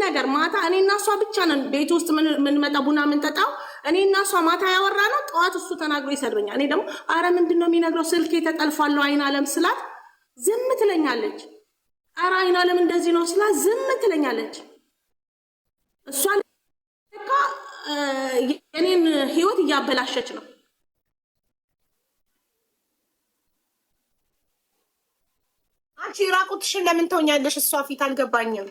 ነገር ማታ እኔና እሷ ብቻ ነን ቤት ውስጥ ምንመጣ ቡና ምንጠጣው እኔና እሷ ማታ ያወራ ነው። ጠዋት እሱ ተናግሮ ይሰድበኛል። እኔ ደግሞ አረ ምንድነው የሚነግረው ስልክ ተጠልፏል አይን አለም ስላት ዝም ትለኛለች። አረ አይን አለም እንደዚህ ነው ስላት ዝም ትለኛለች። እሷ ለካ የኔን ህይወት እያበላሸች ነው። አንቺ ራቁትሽን ለምን ትሆኛለሽ? እሷ ፊት አልገባኝም።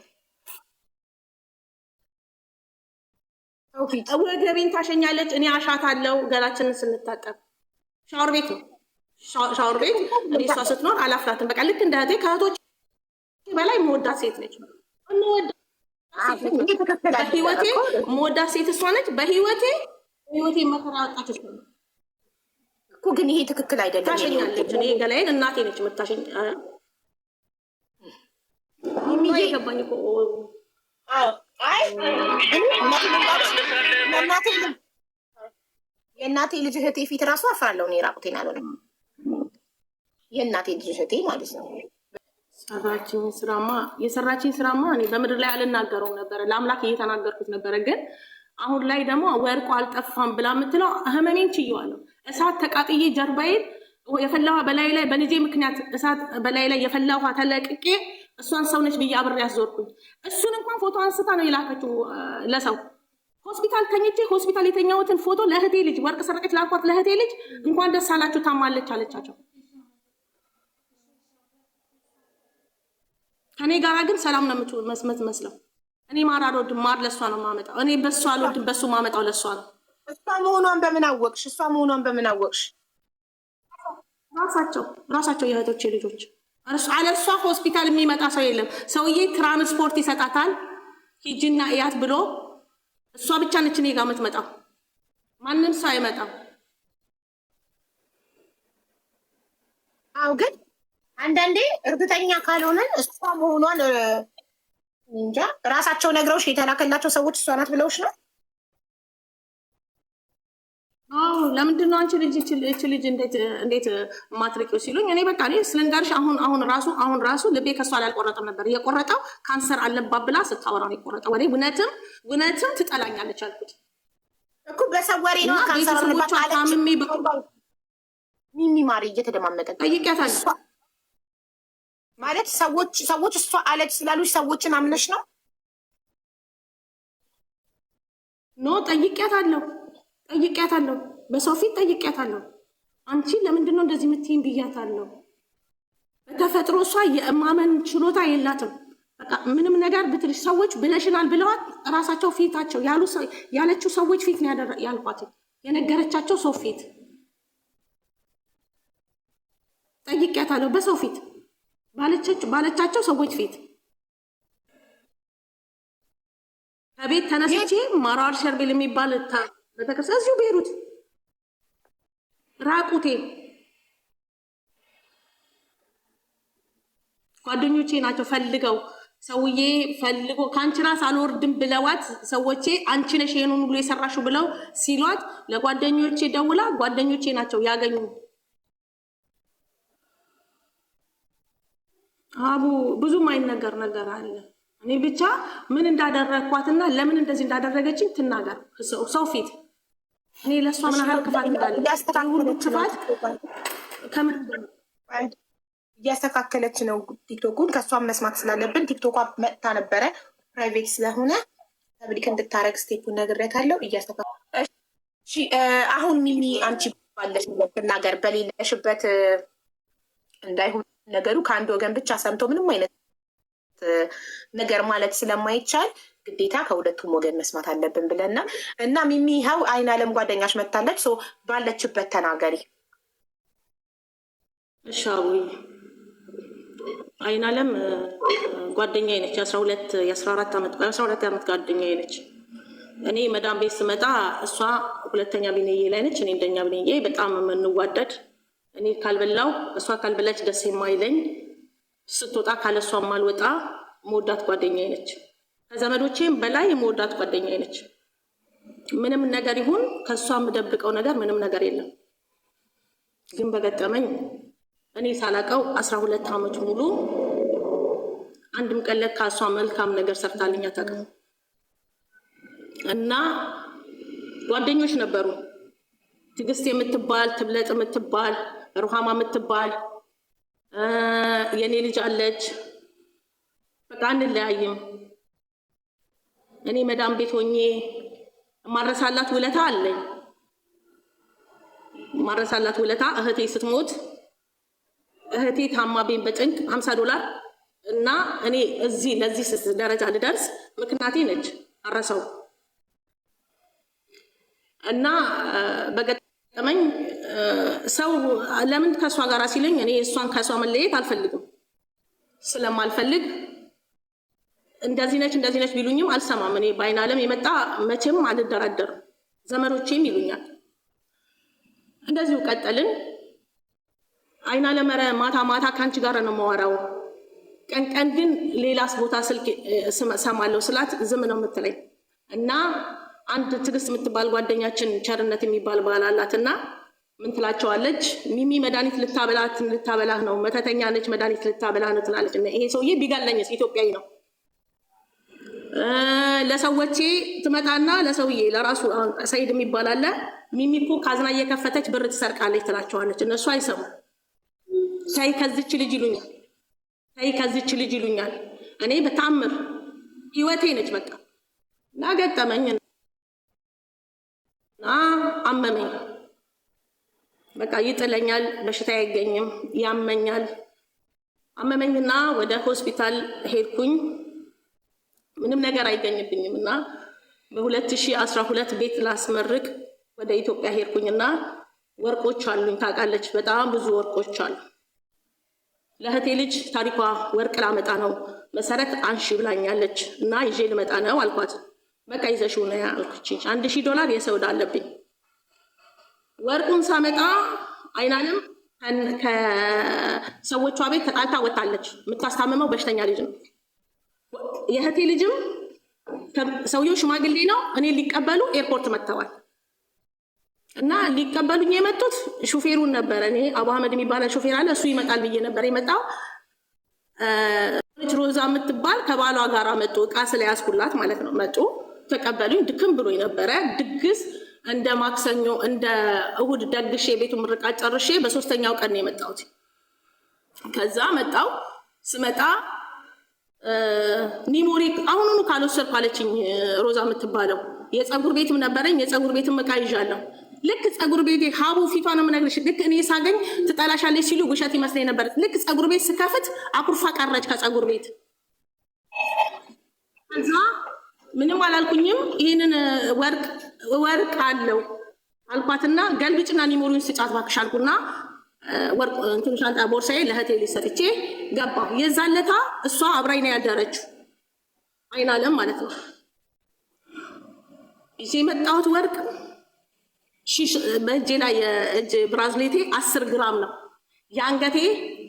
ወገቤን ታሸኛለች። እኔ አሻታለሁ። ገላችንን ስንታጠብ ሻወር ቤት ነው። ሻወር ቤት እኔ እሷ ስትኖር አላፍላትም። በቃ ልክ እንደ እህቴ ከእህቶች በላይ መወዳት ሴት ነች። በህይወቴ መወዳት ሴት እሷ ነች። በህይወቴ መከራ ያወጣች እሷ ነች እኮ። ግን ይሄ ትክክል አይደለም። ታሸኛለች። እኔ ገላዬን እናቴ ነች የምታሸኝ። የሚገባኝ እኮ የእናቴ ልጅ እህቴ ፊት ራሱ አፍራለሁ። እኔ ራቁቴን አልሆንም። የእናቴ ልጅ እህቴ ማለት ነው። የሰራችኝ ስራማ እኔ በምድር ላይ አልናገረውም ነበረ፣ ለአምላክ እየተናገርኩት ነበረ። ግን አሁን ላይ ደግሞ ወርቁ አልጠፋም ብላ የምትለው ህመሜን ችየዋለሁ። እሳት ተቃጥዬ ጀርባዬን የፈላ ውሃ በላይ ላይ በልጄ ምክንያት እሳት በላይ ላይ የፈላ ውሃ ተለቅቄ እሷን ሰው ነች ብዬ አብሬ ያዞርኩኝ። እሱን እንኳን ፎቶ አንስታ ነው የላከችው ለሰው። ሆስፒታል ተኝቼ ሆስፒታል የተኛሁትን ፎቶ ለእህቴ ልጅ ወርቅ ሰረቀች ላኳት። ለእህቴ ልጅ እንኳን ደስ አላችሁ ታማለች አለቻቸው። ከኔ ጋራ ግን ሰላም ነው መስለው። እኔ ማር አልወድም፣ ማር ለእሷ ነው ማመጣው። እኔ በሱ አልወድም፣ በሱ ማመጣው ለእሷ ነው። እሷ መሆኗን በምን አወቅሽ? ራሳቸው የእህቶቼ ልጆች። አለሷ ሆስፒታል የሚመጣ ሰው የለም። ሰውዬ ትራንስፖርት ይሰጣታል፣ ሂጂና እያት ብሎ። እሷ ብቻ ነች እኔ ጋር የምትመጣው፣ ማንም ሰው አይመጣም። አው ግን አንዳንዴ እርግጠኛ ካልሆነን እሷ መሆኗን እንጃ ራሳቸው ነግረውሽ የተላከላቸው ሰዎች እሷ ናት ብለውሽ ነው? ለምንድን ነው አንቺ ልጅ እንዴት ማትረቂው ሲሉኝ፣ እኔ በቃ እኔ ስለንጋርሽ አሁን ራሱ ልቤ ከሷ አልቆረጠም ነበር። የቆረጠው ካንሰር አለባት ብላ ስታወራ ነው የቆረጠው። ወሬ እውነትም ትጠላኛለች አልኩት እኮ በሰው ወሬ ነው። ካንሰር አለባት አለች ሚሚ ማሪ እየተደማመጠ ጠይቂያታለሁ ማለት ሰዎች እሷ አለች ስላሉሽ ሰዎችን አምነሽ ነው? ኖ ጠይቂያታለሁ፣ በሰው ፊት ጠይቂያታለሁ። አንቺ ለምንድን ነው እንደዚህ የምትይኝ ብያታለሁ። በተፈጥሮ እሷ የማመን ችሎታ የላትም። በቃ ምንም ነገር ብትልሽ ሰዎች ብለሽናል ብለዋት ራሳቸው ፊታቸው ያለችው ሰዎች ፊት ነው ያልኳት፣ የነገረቻቸው ሰው ፊት ጠይቂያታለሁ። በሰው ፊት ባለቻቸው ሰዎች ፊት ከቤት ተነስቼ ማራር ሸርቤል የሚባል ቤተክርስቲያን እዚሁ ቤሩት ራቁቴ ጓደኞቼ ናቸው ሰውዬ ፈልጎ ከአንቺ ራስ አልወርድም ብለዋት ሰዎቼ አንቺ ነሽ ይሄንን ሁሉ የሰራሽው ብለው ሲሏት ለጓደኞቼ ደውላ ጓደኞቼ ናቸው ያገኙ። አቡ ብዙም አይነገር ነገር አለ። እኔ ብቻ ምን እንዳደረግኳትና ለምን እንደዚህ እንዳደረገችኝ ትናገር ሰው ፊት። እኔ ለእሷ ምን ያህል ክፋት እንዳለ ሁሉ ክፋት ከምን እያስተካከለች ነው። ቲክቶኩን ከእሷን መስማት ስላለብን ቲክቶኳ መጥታ ነበረ ፕራይቬት ስለሆነ ፐብሊክ እንድታረግ ስቴፑን ነግሬያታለሁ። አሁን ሚሚ አንቺ ባለሽበት ብናገር በሌለሽበት እንዳይሆን ነገሩ ከአንድ ወገን ብቻ ሰምቶ ምንም አይነት ነገር ማለት ስለማይቻል ግዴታ ከሁለቱም ወገን መስማት አለብን ብለና እና ሚሚ ይኸው አይን አለም ጓደኛሽ መታለች። ባለችበት ተናገሪ። እሻዊ አይን አለም ጓደኛዬ ነች። የ14 ዓመት ጓደኛዬ ነች። እኔ መዳም ቤት ስመጣ እሷ ሁለተኛ ቢነዬ ላይ ነች፣ እኔ እንደኛ ቢነዬ በጣም የምንዋደድ። እኔ ካልበላው እሷ ካልበላች ደስ የማይለኝ፣ ስትወጣ ካለሷ ማልወጣ መወዳት ጓደኛዬ ነች። ከዘመዶቼም በላይ የመወዳት ጓደኛዬ ነች። ምንም ነገር ይሁን ከእሷ የምደብቀው ነገር ምንም ነገር የለም። ግን በገጠመኝ እኔ ሳላቀው 12 ዓመት ሙሉ አንድም ቀን ለካ እሷ መልካም ነገር ሰርታልኝ አታውቅም። እና ጓደኞች ነበሩ። ትዕግስት የምትባል ትብለጥ የምትባል ሩሃማ የምትባል የኔ ልጅ አለች። በቃ አንለያይም። እኔ መዳም ቤት ሆኜ ማረሳላት ውለታ አለኝ። ማረሳላት ውለታ እህቴ ስትሞት እህቴ ታማቤን በጭንቅ $50 እና እኔ እዚህ ለዚህ ደረጃ ልደርስ ምክንያቴ ነች። አረሰው እና በገጠመኝ ሰው ለምን ከሷ ጋር ሲለኝ እኔ እሷን ከሷ መለየት አልፈልግም። ስለማልፈልግ እንደዚህ ነች ቢሉኝም አልሰማም። እኔ በአይን ዓለም የመጣ መቼም አልደራደርም። ዘመዶቼም ይሉኛል። እንደዚሁ ቀጠልን። አይን ዓለም ማታ ማታ ከአንቺ ጋር ነው የማወራው፣ ቀን ግን ሌላስ ቦታ ስልክ ሰማለሁ ስላት ዝም ነው የምትለኝ። እና አንድ ትዕግስት የምትባል ጓደኛችን ቸርነት የሚባል ባል አላት እና ምን ትላቸዋለች? ሚሚ መድኃኒት ልታበላህ ነው፣ መተተኛ ነች፣ መድኃኒት ልታበላህ ነው ትላለች። እና ይሄ ሰውዬ ቢጋለኝስ? ኢትዮጵያዊ ነው። ለሰዎቼ ትመጣና ለሰውዬ ለራሱ ሰይድ የሚባል አለ፣ ሚሚ እኮ ካዝና እየከፈተች ብር ትሰርቃለች ትላቸዋለች። እነሱ አይሰሙ። ተይ ከዚች ልጅ ይሉኛል፣ ተይ ከዚች ልጅ ይሉኛል። እኔ በታምር ህይወቴ ነች በቃ። እና ገጠመኝ እና አመመኝ። በቃ ይጥለኛል፣ በሽታ አይገኝም፣ ያመኛል። አመመኝና ወደ ሆስፒታል ሄድኩኝ። ምንም ነገር አይገኝብኝም እና በ2012 ቤት ላስመርቅ ወደ ኢትዮጵያ ሄድኩኝና ወርቆች አሉኝ። ታውቃለች፣ በጣም ብዙ ወርቆች አሉ። ለእህቴ ልጅ ታሪኳ ወርቅ ላመጣ ነው መሰረት አንሺ ብላኛለች እና ይዤ ልመጣ ነው አልኳት። በቃ ይዘሽው ነው ያልኩኝ። $1000 የሰው ዕዳ አለብኝ። ወርቁን ሳመጣ አይን ዓለም ከሰዎቿ ቤት ተጣልታ ወጣለች። የምታስታምመው በሽተኛ ልጅ ነው። የእህቴ ልጅም ሰውየው ሽማግሌ ነው። እኔ ሊቀበሉ ኤርፖርት መጥተዋል እና ሊቀበሉኝ የመጡት ሹፌሩን ነበረ። እኔ አቡ አህመድ የሚባለ ሹፌር አለ፣ እሱ ይመጣል ብዬ ነበር የመጣው። ሮዛ የምትባል ከባሏ ጋር መጡ፣ እቃ ስለያዝኩላት ማለት ነው። መጡ፣ ተቀበሉኝ። ድክም ብሎኝ ነበረ። ድግስ እንደ ማክሰኞ እንደ እሁድ ደግሼ ቤቱ ምርቃት ጨርሼ በሶስተኛው ቀን ነው የመጣሁት። ከዛ መጣው ስመጣ ኒሞሪ አሁኑኑ ካልወሰድኩ አለችኝ ሮዛ የምትባለው። የፀጉር ቤትም ነበረኝ፣ የፀጉር ቤትም እቃ ይዣለሁ። ልክ ፀጉር ቤቴ ሀቡ ፊቷ ነው የምነግርሽ። ልክ እኔ ሳገኝ ትጠላሻለች ሲሉ ውሸት ይመስለኝ ነበር። ልክ ፀጉር ቤት ስከፍት አኩርፋ ቀረች ከፀጉር ቤት። ከዛ ምንም አላልኩኝም። ይህንን ወርቅ አለው አልኳትና ገልብጭና ኒሞሪውን ስጫት እባክሽ አልኩና ወርቅ እንትን ሻንጣ ቦርሳዬ ለእህቴ ልጅ ሰጥቼ ገባሁ። የዛለታ እሷ አብራኝ ነው ያደረችው፣ አይን ዓለም ማለት ነው። ይዤ የመጣሁት ወርቅ በእጄ ላይ የእጅ ብራዝሌቴ 10 ግራም ነው። የአንገቴ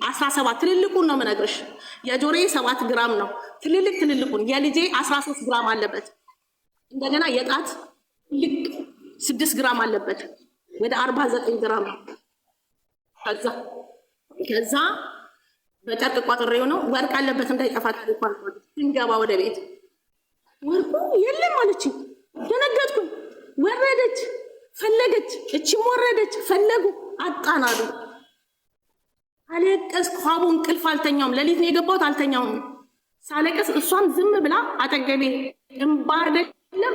17 ትልልቁን ነው የምነግርሽ። የጆሮዬ 7 ግራም ነው ትልልቁን። የልጄ 13 ግራም አለበት። እንደገና የጣት ትልቅ 6 ግራም አለበት፣ ወደ 49 ግራም ነው። ከዛ በጨርቅ ቋጥሬው ነው ወርቅ አለበት እንዳይጠፋ ታልኳል። እንገባ ወደ ቤት ወርቁ የለም አለችኝ። ደነገጥኩኝ። ወረደች፣ ፈለገች፣ እቺም ወረደች፣ ፈለጉ፣ አጣናሉ። አለቀስኩ። ሀቡ እንቅልፍ አልተኛውም። ሌሊት ነው የገባሁት፣ አልተኛውም። ሳለቀስ እሷም ዝም ብላ አጠገቤ እምባ አይደለም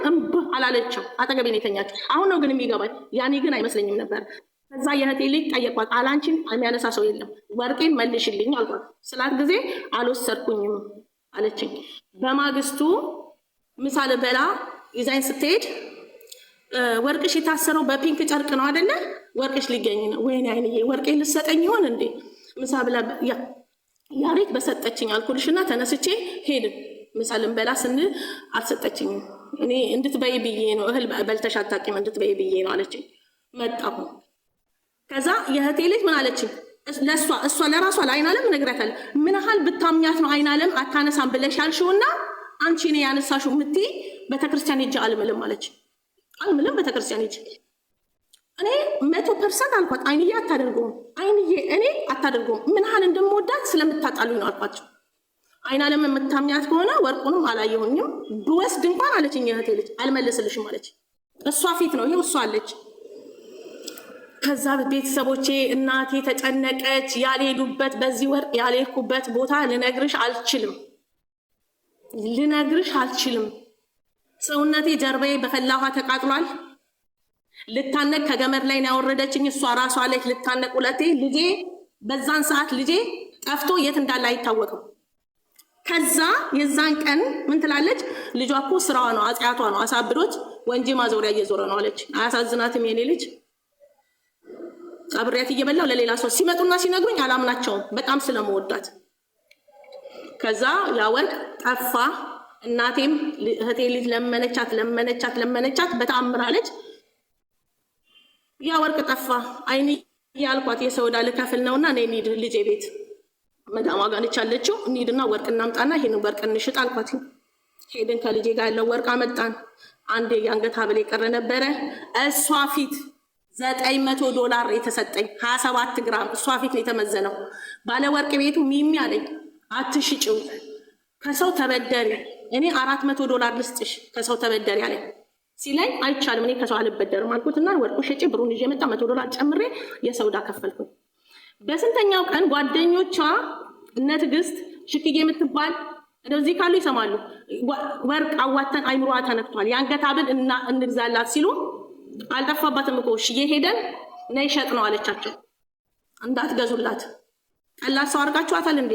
እምብ አላለችም። አጠገቤ ነው የተኛችው። አሁን ነው ግን የሚገባኝ፣ ያኔ ግን አይመስለኝም ነበር። ከዛ የእህቴ ልጅ ጠየቋት። አላንቺን የሚያነሳ ሰው የለም፣ ወርቄን መልሽልኝ አልኳት። ስላት ጊዜ አልወሰድኩኝም አለችኝ። በማግስቱ ምሳ ልበላ ይዛኝ ስትሄድ ወርቅሽ የታሰረው በፒንክ ጨርቅ ነው አይደለ? ወርቅሽ ሊገኝ ነው። ወይኔ አይንዬ ወርቄን ልሰጠኝ ይሆን እንዴ? ምሳ ብላ ያሬት በሰጠችኝ አልኩልሽና ተነስቼ ሄድን። ምሳ ልንበላ ስንል አልሰጠችኝም። እኔ እንድትበይ ብዬ ነው፣ እህል በልተሽ አታውቂም እንድትበይ ብዬ ነው አለችኝ። መጣሁ። ከዛ የእህቴ ልጅ ምን አለችኝ? እሷ ለራሷ ለአይን ዓለም እነግራታለሁ። ምን ያህል ብታምኛት ነው አይን ዓለም አታነሳም ብለሽ ያልሽውና አንቺ እኔ ያነሳሽው የምትይ ቤተክርስቲያን ሂጅ አልምልም አለች። አልምልም ቤተክርስቲያን ሂጅ። እኔ 100% አልኳት። አይንዬ አታደርገውም፣ አይንዬ እኔ አታደርገውም። ምን ያህል እንደምወዳት ስለምታጣሉኝ ነው አልኳቸው። አይናለም የምታምኛት ከሆነ ወርቁንም አላየሁኝም ብወስድ እንኳን አለችኝ እህቴ ልጅ አልመልስልሽም አለች። እሷ ፊት ነው ይሄው እሷ አለች። ከዛ ቤተሰቦቼ እናቴ ተጨነቀች። ያልሄዱበት በዚህ ወር ያልሄድኩበት ቦታ ልነግርሽ አልችልም። ሰውነቴ ጀርባዬ በፈላ ውሃ ተቃጥሏል። ልታነቅ ከገመድ ላይ ነው ያወረደችኝ እሷ ራሷ አለች። ልታነቅ ሁለቴ ልጄ በዛን ሰዓት ልጄ ጠፍቶ የት እንዳለ አይታወቅም። ከዛ የዛን ቀን ምን ትላለች? ልጇ እኮ ስራዋ ነው አጽያቷ ነው አሳብዶት ወንጂ ማዞሪያ እየዞረ ነው አለች። አያሳዝናትም? የኔ ልጅ አብሬያት እየበላው ለሌላ ሰው ሲመጡና ሲነግሩኝ አላምናቸውም በጣም ስለመወዳት። ከዛ ያ ወርቅ ጠፋ። እናቴም እህቴ ልጅ ለመነቻት በተአምራለች። ያ ወርቅ ጠፋ። አይኔ ያልኳት የሰው ዕዳ ልከፍል ነውና እኔ እንሂድ ልጄ ቤት መዳሟ ጋር ነች ያለችው። እንሂድና ወርቅ እናምጣና ይሄን ወርቅ እንሽጥ አልኳት። ሄድን። ከልጄ ጋር ያለው ወርቅ አመጣን። አንድ የአንገት ሐብል የቀረ ነበረ። እሷ ፊት $900 የተሰጠኝ 27 ግራም እሷ ፊት ነው የተመዘነው። ባለ ወርቅ ቤቱ ሚሚ አለኝ አትሽጪው ከሰው ተበደሪ፣ እኔ $400 ልስጥሽ ከሰው ተበደሪ አለኝ። ሲለኝ አይቻልም እኔ ከሰው አልበደርም አልኩትና ወርቁ ሸጬ ብሩን ይዤ መጣ። $100 ጨምሬ የሰው ዕዳ ከፈልኩኝ። በስንተኛው ቀን ጓደኞቿ እነ ትዕግስት ሽክዬ የምትባል እንደዚህ ካሉ ይሰማሉ። ወርቅ አዋተን አይምሯ ተነክቷል የአንገት ሐብል እንግዛላት ሲሉ አልጠፋባትም እኮ ሽዬ ሄደን ነይ ሸጥ ነው አለቻቸው። እንዳትገዙላት ቀላል ሰው አድርጋችኋታል እንዴ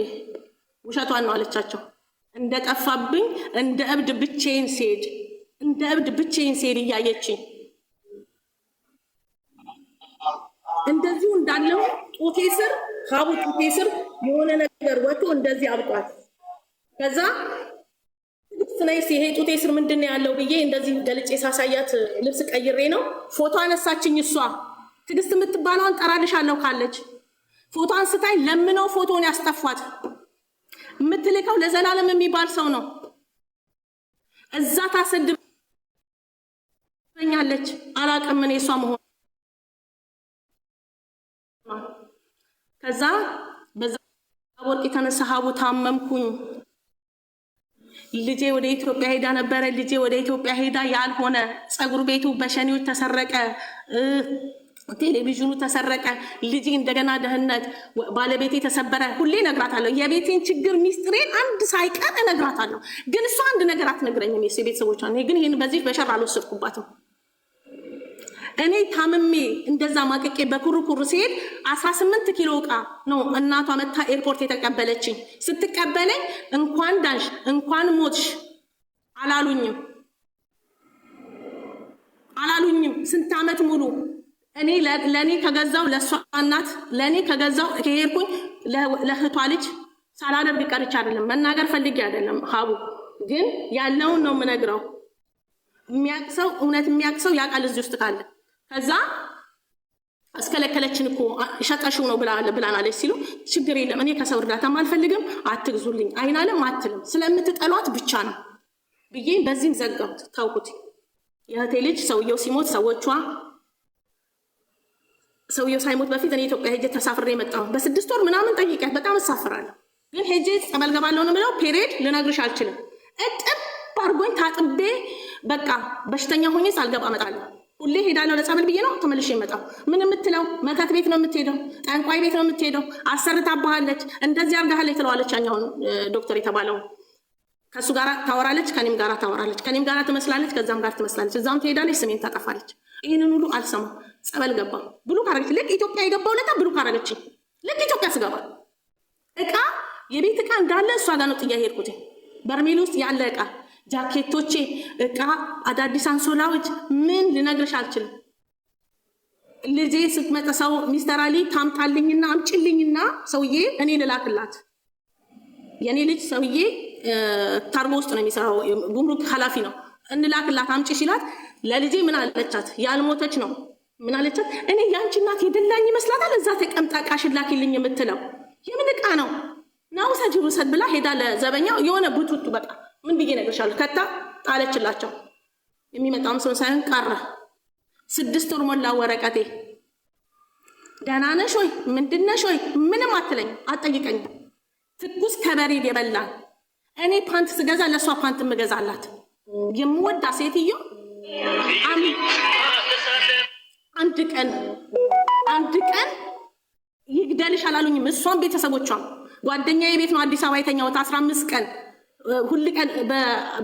ውሸቷን ነው አለቻቸው። እንደጠፋብኝ እንደ እብድ ብቻዬን ስሄድ እያየችኝ እንደዚሁ እንዳለው ጡቴ ስር ሀቡ ጡቴ ስር የሆነ ነገር ወጥቶ እንደዚህ አብጧል። ከዛ ስናይስ ይሄ ጡቴ ስር ምንድን ነው ያለው ብዬ እንደዚህ ገልጬ ሳሳያት ልብስ ቀይሬ ነው ፎቶ አነሳችኝ። እሷ ትዕግስት የምትባለውን ጠራልሻለሁ ካለች ፎቶ አንስታኝ ለምነው ፎቶን ያስጠፏት። የምትልከው ለዘላለም የሚባል ሰው ነው። እዛ ታሰድበኛለች። አላቅም እኔ እሷ መሆን። ከዛ በዛ ወርቅ የተነሳ ሀቡ ታመምኩኝ። ልጄ ወደ ኢትዮጵያ ሄዳ ነበረ። ልጄ ወደ ኢትዮጵያ ሄዳ ያልሆነ ፀጉር ቤቱ በሸኒዎች ተሰረቀ፣ ቴሌቪዥኑ ተሰረቀ፣ ልጄ እንደገና ደህንነት፣ ባለቤቴ ተሰበረ። ሁሌ እነግራታለሁ የቤቴን ችግር ሚስጥሬን አንድ ሳይቀር እነግራታለሁ። ግን እሷ አንድ ነገር አትነግረኝም። የቤተሰቦቿ ግን ይህን በዚህ በሸር አልወሰድኩባትም። እኔ ታምሜ እንደዛ ማቀቄ በኩርኩር ሲሄድ 18 ኪሎ እቃ ነው እናቷ መታ ኤርፖርት የተቀበለችኝ። ስትቀበለኝ እንኳን ዳንሽ እንኳን ሞትሽ አላሉኝም። ስንት ዓመት ሙሉ እኔ ለእኔ ከገዛው ለእሷ እናት ለእኔ ከገዛው ከሄድኩኝ ለእህቷ ልጅ ሳላደርግ ቀርቼ አይደለም፣ መናገር ፈልጌ አይደለም። ሀቡ ግን ያለውን ነው የምነግረው። የሚያቅሰው እውነት የሚያቅሰው ያውቃል እዚህ ውስጥ ካለ። ከዛ እስከለከለችን እኮ ሸጠሽው ነው ብላናለች ሲሉ ችግር የለም እኔ ከሰው እርዳታም አልፈልግም፣ አትግዙልኝ አይናለም አትልም፣ ስለምትጠሏት ብቻ ነው ብዬ በዚህም ዘጋሁት፣ ታውቁት። የእህቴ ልጅ ሰውየው ሲሞት ሰውየው ሳይሞት በፊት እኔ ኢትዮጵያ ሄጄ ተሳፍሬ የመጣሁ በ6 ወር ምናምን ጠይቂያት በጣም እሳፍራለሁ። ግን ሄጄ ጸበል ገባለሁ ነው የምለው። ፔሬድ ልነግርሽ አልችልም። እጥብ አድርጎኝ ታጥቤ በቃ በሽተኛ ሆኜ ሳልገባ እመጣለሁ። ሁሌ ሄዳለሁ ለጸበል ብዬ ነው ተመልሼ የመጣሁ። ምን የምትለው መተት ቤት ነው የምትሄደው፣ ጠንቋይ ቤት ነው የምትሄደው፣ አሰርታባሃለች፣ እንደዚህ አድርጋሃለች ትለዋለች። ያኛውን ዶክተር የተባለው ከእሱ ጋር ታወራለች፣ ከኔም ጋር ታወራለች፣ ከኔም ጋር ትመስላለች፣ ከዛም ጋር ትመስላለች፣ እዛም ትሄዳለች፣ ስሜን ታጠፋለች። ይህንን ሁሉ አልሰማም። ጸበል ገባ ብሉ ካረገች። ልክ ኢትዮጵያ የገባው ለታ ብሉ ካረገች። ልክ ኢትዮጵያ ስገባ እቃ የቤት እቃ እንዳለ እሷ ጋር ነው ጥያ ሄድኩት። በርሜል ውስጥ ያለ እቃ፣ ጃኬቶቼ፣ እቃ፣ አዳዲስ አንሶላዎች፣ ምን ልነግርሽ አልችልም። ልጄ ስትመጣ ሰው ሚስተር አሊ ታምጣልኝና አምጭልኝና ሰውዬ እኔ ልላክላት። የኔ ልጅ ሰውዬ ታርጎ ውስጥ ነው የሚሰራው፣ ጉምሩክ ኃላፊ ነው። እንላክላት አምጪ ሲላት ለልጄ ምን አለቻት? ያልሞተች ነው። ምን አለቻት? እኔ የአንቺ እናት የደላኝ ይመስላታል እዛ ተቀምጣ እቃሽን ላኪልኝ የምትለው የምን እቃ ነው? ናው ሰጂ ውሰድ ብላ ሄዳ ለዘበኛው የሆነ ቡቱቱ በቃ ምን ብዬ እነግርሻለሁ ከታ ጣለችላቸው። የሚመጣውም ሰው ሳይሆን ቀረ። 6 ወር ሞላ ወረቀቴ። ደህና ነሽ ወይ ምንድን ነሽ ወይ ምንም አትለኝ፣ አትጠይቀኝ። ትኩስ ከበሬድ የበላን እኔ ፓንት ስገዛ ለእሷ ፓንት ምገዛላት የምወዳ ሴትዮ አንድ ቀን ይግደልሽ አላሉኝም። እሷም ቤተሰቦቿም ጓደኛዬ ቤት ነው አዲስ አበባ የተኛሁት 15 ቀን ሁል ቀን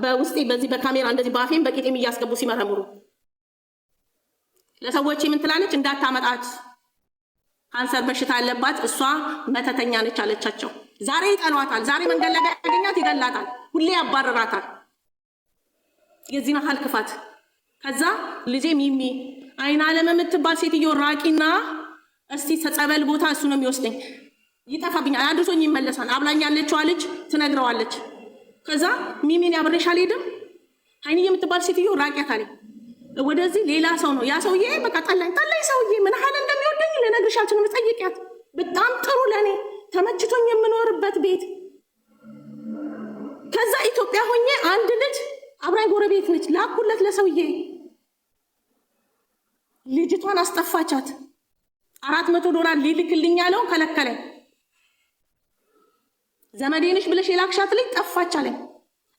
በውስጤ በዚህ በካሜራ እንደዚህ ባፌም በቂጤም እያስገቡ ሲመረምሩ ለሰዎች ምን ትላለች? እንዳታመጣት ካንሰር በሽታ አለባት እሷ መተተኛ ነች አለቻቸው። ዛሬ ይጠሏታል። ዛሬ መንገድ ላይ ያገኛት ይገላታል። ሁሌ ያባረራታል። የዚህ መሀል ክፋት። ከዛ ልጄ ሚሚ አይናለም የምትባል ሴትዮ ራቂና እስቲ ተጸበል ቦታ እሱ ነው የሚወስደኝ ይጠፋብኛል አድርሶኝ ይመለሳል አብላኝ ያለችው አለች ትነግረዋለች። ከዛ ሚሚን ያብረሽ አልሄድም አይንዬ የምትባል ሴትዮ ራቂያት አለኝ። ወደዚህ ሌላ ሰው ነው ያ ሰውዬ በቃ ጠላኝ ሰውዬ ምን ያህል እንደሚወደኝ ልነግርሽ አልችልም። ጠይቂያት በጣም ጥሩ ለኔ ተመችቶኝ የምኖርበት ቤት። ከዛ ኢትዮጵያ ሆኜ አንድ ልጅ አብራኝ ጎረቤት ነች ላኩለት ለሰውዬ ልጅቷን አስጠፋቻት። $400 ሊልክልኝ ያለውን ከለከለኝ። ዘመዴንሽ ብለሽ የላክሻት ልጅ ጠፋች አለኝ።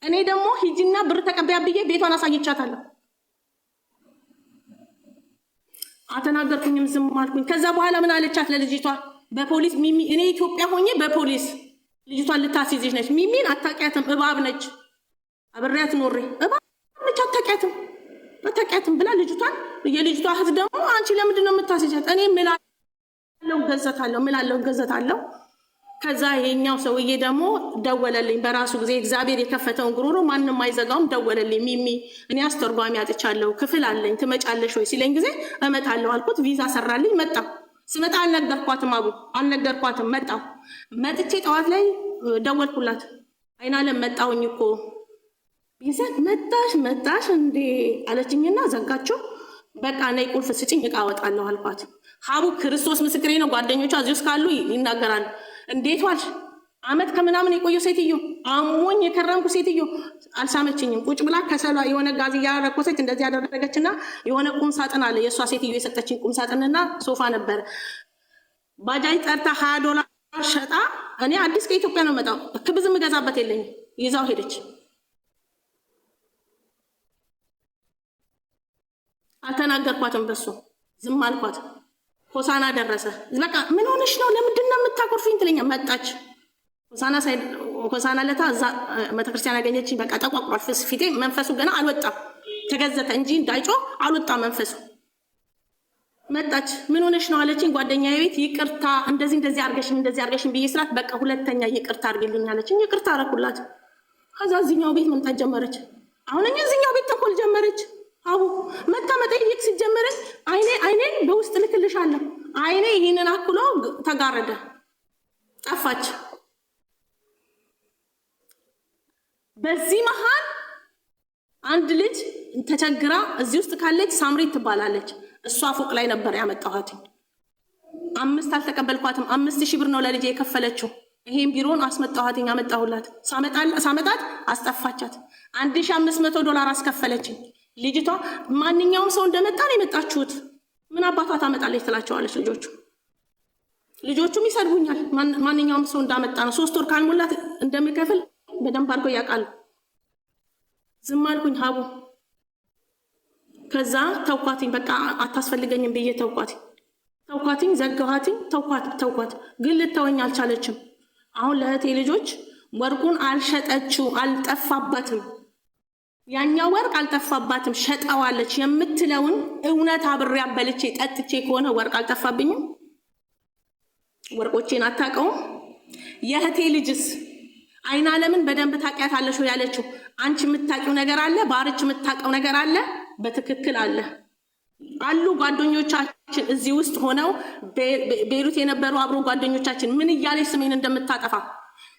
እኔ ደግሞ ሂጂና ብር ተቀበያ ብዬ ቤቷን አሳይቻታለሁ። አተናገርኩኝም ዝም አልኩኝ። ከዛ በኋላ ምን አለቻት ለልጅቷ በፖሊስ ሚሚ እኔ ኢትዮጵያ ሆኜ በፖሊስ ልጅቷን ልታስይዝሽ ነች። ሚሚን አታውቂያትም እባብ ነች አብሬያት ኖሬ እባብ ነች አታውቂያትም ብላ ልጅቷን የልጅቷ እህት ደግሞ አንቺ ለምንድን ነው የምታስይዣት? እኔ ምላለው ገዘታለሁ። ከዛ ይሄኛው ሰውዬ ደግሞ ደወለልኝ በራሱ ጊዜ እግዚአብሔር የከፈተውን ጉሮሮ ማንም አይዘጋውም። ደወለልኝ ሚሚ እኔ አስተርጓሚ አጥቻለሁ ክፍል አለኝ ትመጫለሽ ወይ ሲለኝ ጊዜ እመጣለሁ አልኩት። ቪዛ ሰራልኝ መጣሁ። ስመጣ አልነገርኳትም መጣሁ። መጥቼ ጠዋት ላይ ደወልኩላት አይናለም መጣሁኝ እኮ ይዘት መጣሽ እንዴ አለችኝና ዘጋቸው። በቃ ነይ ቁልፍ ስጭኝ እቃ አወጣለሁ አልኳት። ሀቡ ክርስቶስ ምስክሬ ነው ጓደኞቿ እዚህ ውስጥ ካሉ ይናገራሉ። እንዴት ዋልሽ? አመት ከምናምን የቆየው ሴትዮ አሞኝ የከረምኩ ሴትዮ አልሳመችኝም። ቁጭ ብላ ከሰሏ የሆነ ጋዝ እያረኮሰች እንደዚህ ያደረገችና የሆነ ቁም ሳጥን አለ የእሷ ሴትዮ የሰጠችኝ ቁም ሳጥንና ሶፋ ነበር። ባጃጅ ጠርታ $20 ሸጣ እኔ አዲስ ከኢትዮጵያ ነው መጣው ክብዝ ምገዛበት የለኝም ይዛው ሄደች። አልተናገርኳትም በሱ ዝም አልኳት። ሆሳና ደረሰ። በቃ ምን ሆነሽ ነው ለምንድን ነው የምታቆርፊኝ ትለኛ መጣች። ሆሳና ለታ እዛ ቤተክርስቲያን ያገኘችኝ። በቃ ተቋቋል ፊቴ መንፈሱ ገና አልወጣም ተገዘተ እንጂ እንዳይጮ አልወጣም መንፈሱ። መጣች ምን ሆነሽ ነው አለችኝ። ጓደኛዬ ቤት ይቅርታ እንደዚህ አርገሽኝ ብዬ ስላት በቃ ሁለተኛ ይቅርታ አርግልኝ አለችኝ። ይቅርታ አረኩላት። ከዛ እዚህኛው ቤት መምጣት ጀመረች። አሁን እዚህኛው ቤት ተንኮል ጀመረች። አቡ መጣ መጠየቅ ሲጀመረች አይኔን በውስጥ ልክልሻለሁ አይኔ ይህንን አክሎ ተጋረደ ጠፋች። በዚህ መሃል አንድ ልጅ ተቸግራ እዚህ ውስጥ ካለች ሳምሪ ትባላለች። እሷ ፎቅ ላይ ነበር ያመጣኋት። 5 አልተቀበልኳትም። 5000 ብር ነው ለልጄ የከፈለችው። ይሄን ቢሮን አስመጣኋትኝ አመጣሁላት። ሳመጣት አስጠፋቻት። $1500 አስከፈለችኝ። ልጅቷ ማንኛውም ሰው እንደመጣ ነው የመጣችሁት ምን አባቷ ታመጣለች ትላቸዋለች። ልጆቹም ይሰድቡኛል። ማንኛውም ሰው እንዳመጣ ነው 3 ወር ካልሞላት እንደሚከፍል በደንብ አድርገው ያውቃሉ። ዝም አልኩኝ ሀቡ። ከዛ ተውኳትኝ በቃ አታስፈልገኝም ብዬ ተውኳትኝ ዘጋኋትኝ። ተውኳት ግን ልተወኝ አልቻለችም። አሁን ለእህቴ ልጆች ወርቁን አልሸጠችው አልጠፋባትም። ያኛው ወርቅ አልጠፋባትም ሸጠዋለች የምትለውን እውነት አብሬ አበልቼ ጠጥቼ ከሆነ ወርቅ አልጠፋብኝም። ወርቆቼን አታውቀውም። የእህቴ ልጅስ አይናለምን በደንብ ታውቂያታለሽ ያለችው አንቺ የምታውቂው ነገር አለ፣ ባርች የምታውቀው ነገር አለ። በትክክል አሉ ጓደኞቻችን እዚህ ውስጥ ሆነው ቤሩት የነበሩ አብሮ ጓደኞቻችን ምን እያለች ስሜን እንደምታጠፋ።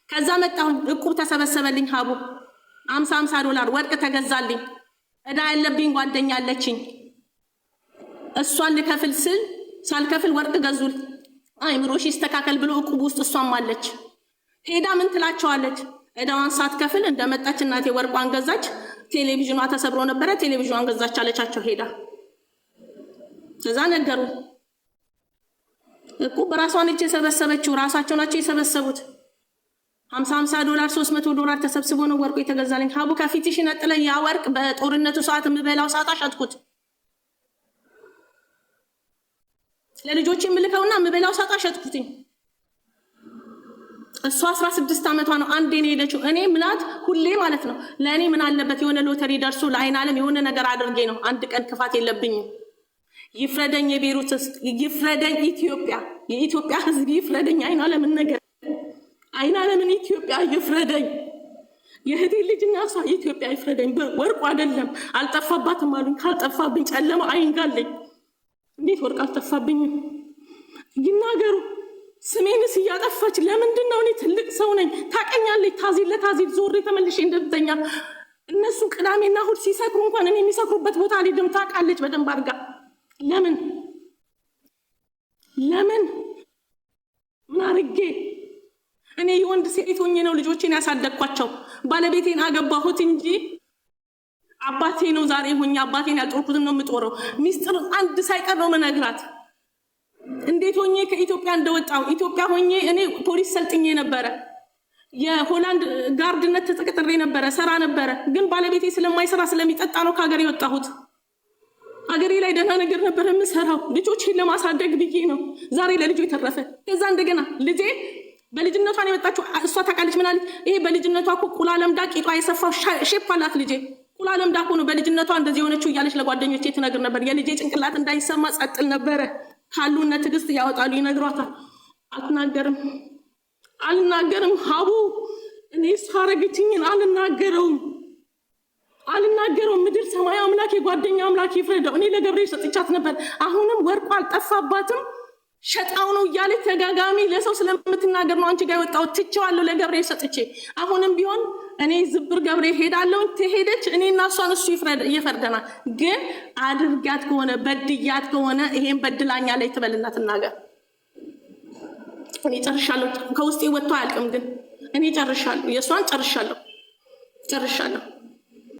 ከዛ መጣሁኝ እቁብ ተሰበሰበልኝ ሀቡ $50 ወርቅ ተገዛልኝ። እዳ ያለብኝ ጓደኛ አለችኝ። እሷን ልከፍል ስል ሳልከፍል ወርቅ ገዙል። አይምሮሽ ይስተካከል ብሎ እቁብ ውስጥ እሷም አለች። ሄዳ ምን ትላቸዋለች? እዳዋን ሳትከፍል እንደመጣች እናቴ ወርቋን ገዛች። ቴሌቪዥኗ ተሰብሮ ነበረ ቴሌቪዥኗን ገዛች አለቻቸው። ሄዳ ከዛ ነገሩ እቁብ በራሷን እጅ የሰበሰበችው ራሳቸው ናቸው የሰበሰቡት። $50 $300 ተሰብስቦ ነው ወርቁ የተገዛልኝ። ሀቡ ከፊትሽ ነጥለኝ ያ ወርቅ በጦርነቱ ሰዓት የምበላው ሰዓት አሸጥኩት። ለልጆች የምልከውና የምበላው ሰዓት አሸጥኩትኝ። እሷ 16 ዓመቷ ነው አንዴ ነው ሄደችው። እኔ ምላት ሁሌ ማለት ነው ለእኔ ምን አለበት የሆነ ሎተሪ ደርሶ ለአይን ዓለም የሆነ ነገር አድርጌ ነው። አንድ ቀን ክፋት የለብኝም። ይፍረደኝ የቤሩት ይፍረደኝ ኢትዮጵያ፣ የኢትዮጵያ ሕዝብ ይፍረደኝ። አይን ዓለምን ነገር አይን ዓለምን ኢትዮጵያ ይፍረደኝ። የእህቴ ልጅና እሷ ኢትዮጵያ ይፍረደኝ። ወርቁ አይደለም አልጠፋባትም አሉኝ። ካልጠፋብኝ ጨለማ አይንጋለኝ። እንዴት ወርቅ አልጠፋብኝም? ይናገሩ። ስሜንስ እያጠፋች ለምንድን ነው? እኔ ትልቅ ሰው ነኝ ታቀኛለች። ታዚል ለታዚል ዞሬ ተመልሼ እንደምተኛ እነሱ ቅዳሜና እሑድ ሲሰክሩ እንኳን እኔ የሚሰክሩበት ቦታ አልሄድም። ታውቃለች በደንብ አድርጋ። ለምን ምን አድርጌ? እኔ የወንድ ሴት ሆኜ ነው ልጆቼን ያሳደግኳቸው። ባለቤቴን አገባሁት እንጂ አባቴ ነው ዛሬ ሆኜ አባቴን ያጦርኩትን ነው የምጦረው። ሚስጥር አንድ ሳይቀር ነው መነግራት። እንዴት ሆኜ ከኢትዮጵያ እንደወጣው ኢትዮጵያ ሆኜ እኔ ፖሊስ ሰልጥኜ ነበረ። የሆላንድ ጋርድነት ተቀጥሬ ነበረ፣ ሰራ ነበረ። ግን ባለቤቴ ስለማይሰራ ስለሚጠጣ ነው ከሀገር የወጣሁት። ሀገሬ ላይ ደህና ነገር ነበር የምሰራው ልጆቼን ለማሳደግ ብዬ ነው። ዛሬ ለልጆ የተረፈ ከዛ እንደገና ልጄ በልጅነቷን የመጣችው እሷ ታውቃለች። ምናለች? ይሄ በልጅነቷ እኮ ቁላ ለምዳ ቂጧ የሰፋው ሼፕ አላት ልጄ። ቁላ ለምዳ እኮ ነው በልጅነቷ እንደዚህ የሆነችው እያለች ለጓደኞቼ ትነግር ነበር። የልጄ ጭንቅላት እንዳይሰማ ጸጥል ነበረ። ካሉነ ትዕግስት ያወጣሉ፣ ይነግሯታል። አልናገርም ሀቡ እኔ እሷ አረገችኝን አልናገረውም። ምድር ሰማይ አምላክ የጓደኛ አምላክ ይፍረደው። እኔ ለገብርኤል ሰጥቻት ነበር። አሁንም ወርቁ አልጠፋባትም። ሸጣው ነው እያለች ተጋጋሚ ለሰው ስለምትናገር ነው አንቺ ጋር የወጣሁት። ትቼዋለሁ ለገብርኤል ሰጥቼ። አሁንም ቢሆን እኔ ዝብር ገብርኤል ሄዳለሁ። ትሄደች እኔና እሷን እሱ ይፈርደናል። ግን አድርጋት ከሆነ በድያት ከሆነ ይሄን በድላኛ ላይ ትበልና ትናገር። እኔ ጨርሻለሁ። ከውስጤ ወጥቶ አያልቅም። ግን እኔ ጨርሻለሁ። የእሷን ጨርሻለሁ።